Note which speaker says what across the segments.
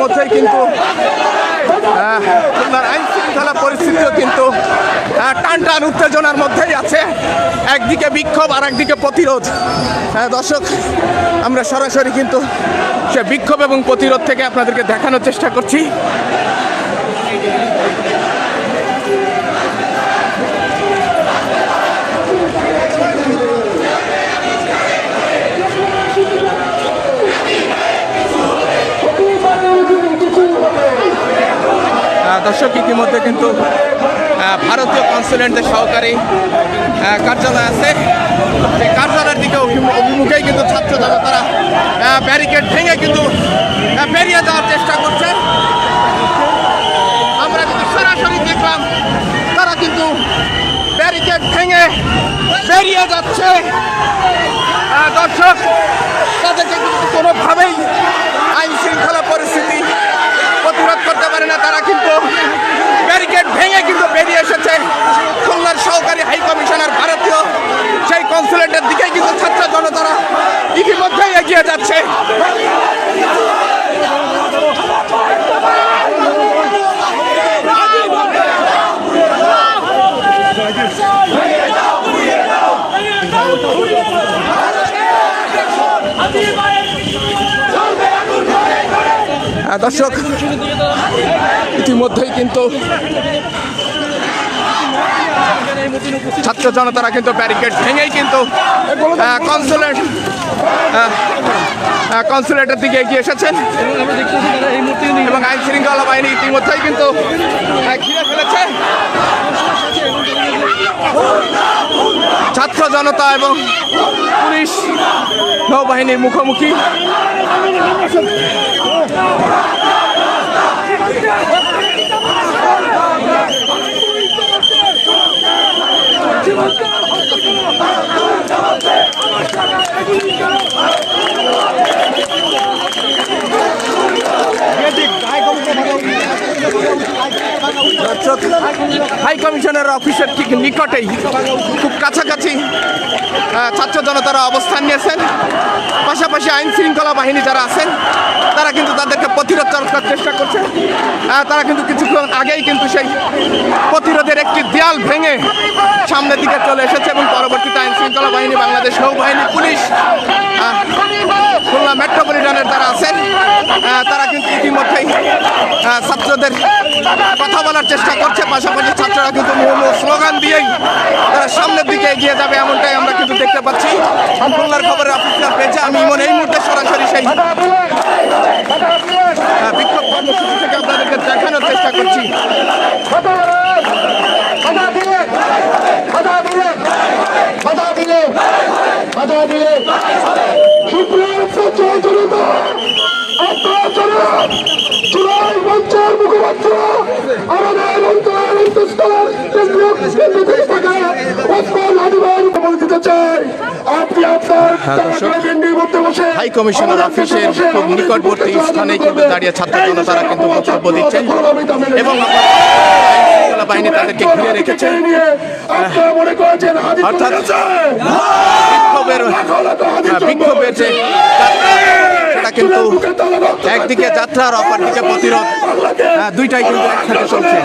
Speaker 1: ইতিমধ্যেই কিন্তু খুলনার আইন শৃঙ্খলা পরিস্থিতিও কিন্তু টান টান উত্তেজনার মধ্যেই আছে। একদিকে বিক্ষোভ আর একদিকে প্রতিরোধ। দর্শক, আমরা সরাসরি কিন্তু সে বিক্ষোভ এবং প্রতিরোধ থেকে আপনাদেরকে দেখানোর চেষ্টা করছি। দর্শক, ইতিমধ্যে কিন্তু ভারতীয় কনসুলেটের সহকারী কার্যালয় আছে, সেই কার্যালয়ের দিকে অভিমুখেই কিন্তু ছাত্র জনতারা ব্যারিকেড ভেঙে কিন্তু বেরিয়ে যাওয়ার চেষ্টা করছে। আমরা কিন্তু সরাসরি দেখলাম তারা কিন্তু ব্যারিকেড ভেঙে বেরিয়ে যাচ্ছে। দর্শক, তাদেরকে কিন্তু কোনোভাবেই আইন শৃঙ্খলা পরিস্থিতি প্রতিরোধ করতে পারে না। তারা কিন্তু ব্যারিকেড ভেঙে কিন্তু বেরিয়ে এসেছে। খুলনার সহকারী হাই কমিশনার ভারতীয় সেই কনসুলেটের দিকে কিন্তু ছাত্র জনতারা ইতিমধ্যেই এগিয়ে যাচ্ছে। দর্শক, ইতিমধ্যেই কিন্তু ছাত্র জনতারা কিন্তু ব্যারিকেড ভেঙেই কিন্তু কনসুলেটের দিকে এগিয়ে এসেছেন এবং আইন শৃঙ্খলা বাহিনী ইতিমধ্যেই কিন্তু ঘিরে ফেলেছে। ছাত্র জনতা এবং পুলিশ নৌবাহিনীর মুখোমুখি। হাই কমিশনের অফিসের ঠিক নিকটেই, খুব কাছাকাছি ছাত্র জনতারা অবস্থান নিয়েছেন। পাশাপাশি আইন শৃঙ্খলা বাহিনী যারা আছেন তারা কিন্তু তাদেরকে প্রতিরোধ করার চেষ্টা করছে। তারা কিন্তু কিছুক্ষণ আগেই কিন্তু সেই প্রতিরোধের একটি দেয়াল ভেঙে সামনের দিকে চলে এসেছে এবং পরবর্তীতে আইন শৃঙ্খলা বাহিনী, বাংলাদেশ নৌবাহিনী, পুলিশ, খুলনা মেট্রোপলিটনের যারা আছেন তারা কিন্তু ইতিমধ্যেই ছাত্রদের কথা বলার চেষ্টা করছে। পাশাপাশি ছাত্ররা কিন্তু স্লোগান দিয়েই তারা সামনের দিকে এগিয়ে যাবে, এমনটাই আমরা কিন্তু দেখতে পাচ্ছি। খুলনার খবরের অফিসিয়াল পেজে আমি এই মুহূর্তে সরাসরি সেই বিক্ষোভ কর্মসূচি থেকে আপনাদেরকে দেখানোর চেষ্টা করছি। হাই কমিশনার অফিসের খুব নিকটবর্তী স্থানে কিন্তু দাঁড়িয়ে ছাত্র জনতারা কিন্তু বক্তব্য দিচ্ছেন এবং বাহিনী তাদেরকে ঘিরে রেখেছে। অর্থাৎ বিক্ষোভের যে সেটা কিন্তু একদিকে যাত্রা আর অপরদিকে প্রতিরোধ, দুইটাই কিন্তু একসাথে চলছে।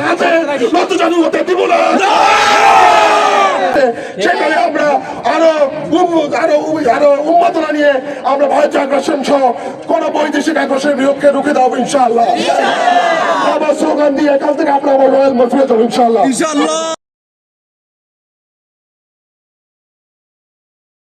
Speaker 2: সেখানে আমরা আরো উন্মাদনা নিয়ে আমরা ভারতীয় আগ্রাসন সহ কোন বৈদেশিক আগ্রাসনের বিরুদ্ধে রুখে দেওয়া হবে ইনশাআল্লাহ। আবার স্লোগান দিয়ে এখান থেকে আমরা রয়্যাল মসজিদে যাবো ইনশাআল্লাহ।